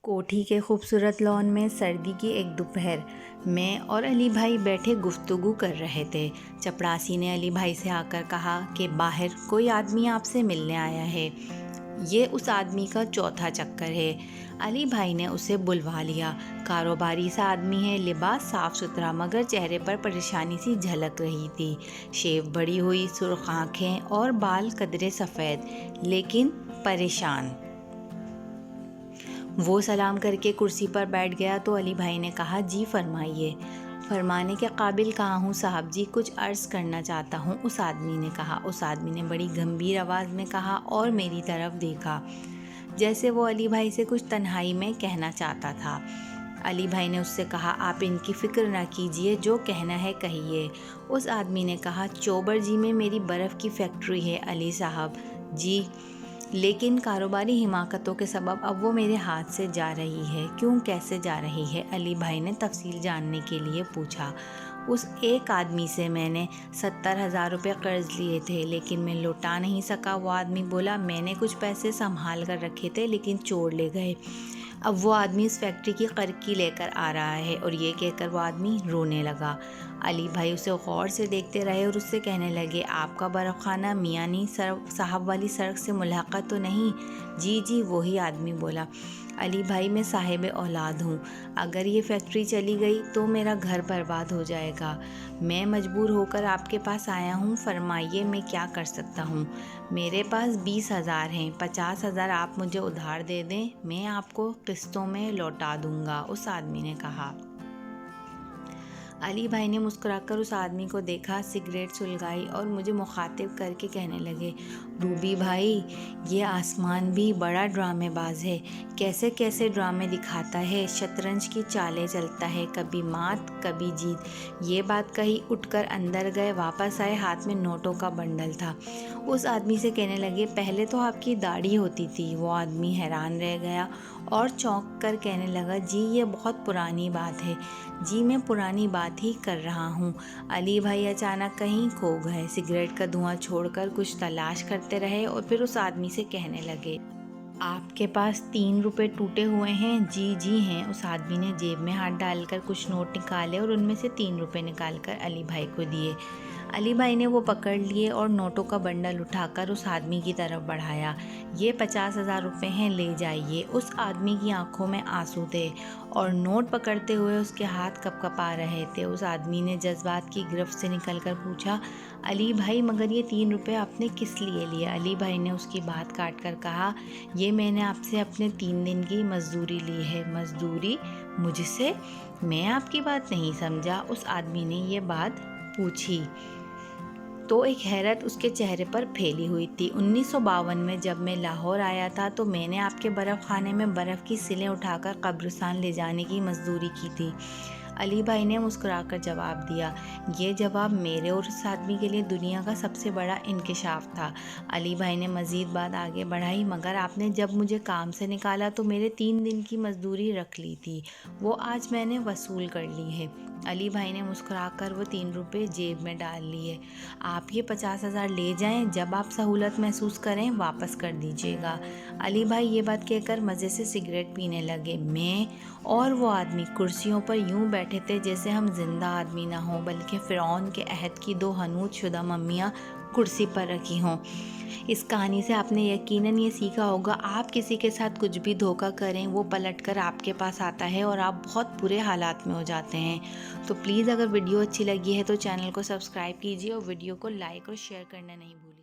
کوٹھی کے خوبصورت لان میں سردی کی ایک دوپہر میں اور علی بھائی بیٹھے گفتگو کر رہے تھے۔ چپڑاسی نے علی بھائی سے آ کر کہا کہ باہر کوئی آدمی آپ سے ملنے آیا ہے، یہ اس آدمی کا چوتھا چکر ہے۔ علی بھائی نے اسے بلوا لیا۔ کاروباری سا آدمی ہے، لباس صاف ستھرا مگر چہرے پر پریشانی سی جھلک رہی تھی۔ شیو بڑی ہوئی، سرخ آنکھیں اور بال قدرے سفید لیکن پریشان۔ وہ سلام کر کے کرسی پر بیٹھ گیا تو علی بھائی نے کہا، جی فرمائیے۔ فرمانے کے قابل کہاں ہوں صاحب جی، کچھ عرض کرنا چاہتا ہوں، اس آدمی نے کہا۔ اس آدمی نے بڑی گمبھیر آواز میں کہا اور میری طرف دیکھا، جیسے وہ علی بھائی سے کچھ تنہائی میں کہنا چاہتا تھا۔ علی بھائی نے اس سے کہا، آپ ان کی فکر نہ کیجیے، جو کہنا ہے کہیے۔ اس آدمی نے کہا، چوبر جی میں میری برف کی فیکٹری ہے علی صاحب جی، لیکن کاروباری حماقتوں کے سبب اب وہ میرے ہاتھ سے جا رہی ہے۔ کیوں، کیسے جا رہی ہے؟ علی بھائی نے تفصیل جاننے کے لیے پوچھا۔ اس ایک آدمی سے میں نے 70,000 روپے قرض لیے تھے لیکن میں لوٹا نہیں سکا۔ وہ آدمی بولا، میں نے کچھ پیسے سنبھال کر رکھے تھے لیکن چور لے گئے۔ اب وہ آدمی اس فیکٹری کی قرقی لے کر آ رہا ہے، اور یہ کہہ کر وہ آدمی رونے لگا۔ علی بھائی اسے غور سے دیکھتے رہے اور اس سے کہنے لگے، آپ کا برف خانہ میانی صاحب والی سڑک سے ملحقہ تو نہیں؟ جی جی، وہی آدمی بولا۔ علی بھائی، میں صاحب اولاد ہوں، اگر یہ فیکٹری چلی گئی تو میرا گھر برباد ہو جائے گا۔ میں مجبور ہو کر آپ کے پاس آیا ہوں، فرمائیے میں کیا کر سکتا ہوں؟ میرے پاس 20,000 ہیں، 50,000 آپ مجھے ادھار دے دیں، میں آپ کو قسطوں میں لوٹا دوں گا، اس آدمی نے کہا۔ علی بھائی نے مسکرا کر اس آدمی کو دیکھا، سگریٹ سلگائی اور مجھے مخاطب کر کے کہنے لگے، روبی بھائی، یہ آسمان بھی بڑا ڈرامے باز ہے، کیسے کیسے ڈرامے دکھاتا ہے، شطرنج کی چالیں چلتا ہے، کبھی مات کبھی جیت۔ یہ بات کہی اٹھ کر اندر گئے، واپس آئے، ہاتھ میں نوٹوں کا بنڈل تھا۔ اس آدمی سے کہنے لگے، پہلے تو آپ کی داڑھی ہوتی تھی۔ وہ آدمی حیران رہ گیا اور چونک کر کہنے لگا، جی یہ بہت پرانی بات ہے۔ جی میں پرانی بات ہی کر رہا ہوں۔ علی بھائی اچانک کہیں کھو گئے، سگریٹ کا دھواں چھوڑ کر کچھ تلاش کرتے رہے اور پھر اس آدمی سے کہنے لگے، آپ کے پاس 3 روپے ٹوٹے ہوئے ہیں؟ جی جی ہیں۔ اس آدمی نے جیب میں ہاتھ ڈال کر کچھ نوٹ نکالے اور ان میں سے 3 روپے نکال کر علی بھائی کو دیے۔ علی بھائی نے وہ پکڑ لیے اور نوٹوں کا بنڈل اٹھا کر اس آدمی کی طرف بڑھایا۔ یہ 50,000 روپے ہیں، لے جائیے۔ اس آدمی کی آنکھوں میں آنسو تھے اور نوٹ پکڑتے ہوئے اس کے ہاتھ کپ کپا رہے تھے۔ اس آدمی نے جذبات کی گرفت سے نکل کر پوچھا، علی بھائی مگر یہ 3 روپے آپ نے کس لیے لیے؟ علی بھائی نے اس کی بات کاٹ کر کہا، یہ میں نے آپ سے اپنے 3 دن کی مزدوری لی ہے۔ مزدوری؟ مجھ سے؟ میں آپ کی بات نہیں سمجھا۔ اس آدمی نے یہ بات پوچھی تو ایک حیرت اس کے چہرے پر پھیلی ہوئی تھی۔ 1952 میں جب میں لاہور آیا تھا تو میں نے آپ کے برف خانے میں برف کی سلیں اٹھا کر قبرستان لے جانے کی مزدوری کی تھی۔ علی بھائی نے مسکرا کر جواب دیا۔ یہ جواب میرے اور اس آدمی کے لیے دنیا کا سب سے بڑا انکشاف تھا۔ علی بھائی نے مزید بات آگے بڑھائی، مگر آپ نے جب مجھے کام سے نکالا تو میرے 3 دن کی مزدوری رکھ لی تھی، وہ آج میں نے وصول کر لی ہے۔ علی بھائی نے مسکرا کر وہ 3 روپے جیب میں ڈال لیے۔ آپ یہ 50,000 لے جائیں، جب آپ سہولت محسوس کریں واپس کر دیجیے گا۔ علی بھائی یہ بات کہہ کر مزے سے سگریٹ پینے لگے۔ میں اور وہ آدمی کرسیوں پر یوں بیٹھے تھے جیسے ہم زندہ آدمی نہ ہوں بلکہ فرعون کے عہد کی 2 حنوط شدہ ممیاں کرسی پر رکھی ہوں۔ اس کہانی سے آپ نے یقیناً یہ سیکھا ہوگا، آپ کسی کے ساتھ کچھ بھی دھوکہ کریں، وہ پلٹ کر آپ کے پاس آتا ہے اور آپ بہت برے حالات میں ہو جاتے ہیں۔ تو پلیز اگر ویڈیو اچھی لگی ہے تو چینل کو سبسکرائب کیجیے اور ویڈیو کو لائک اور شیئر کرنا نہیں بھولیں۔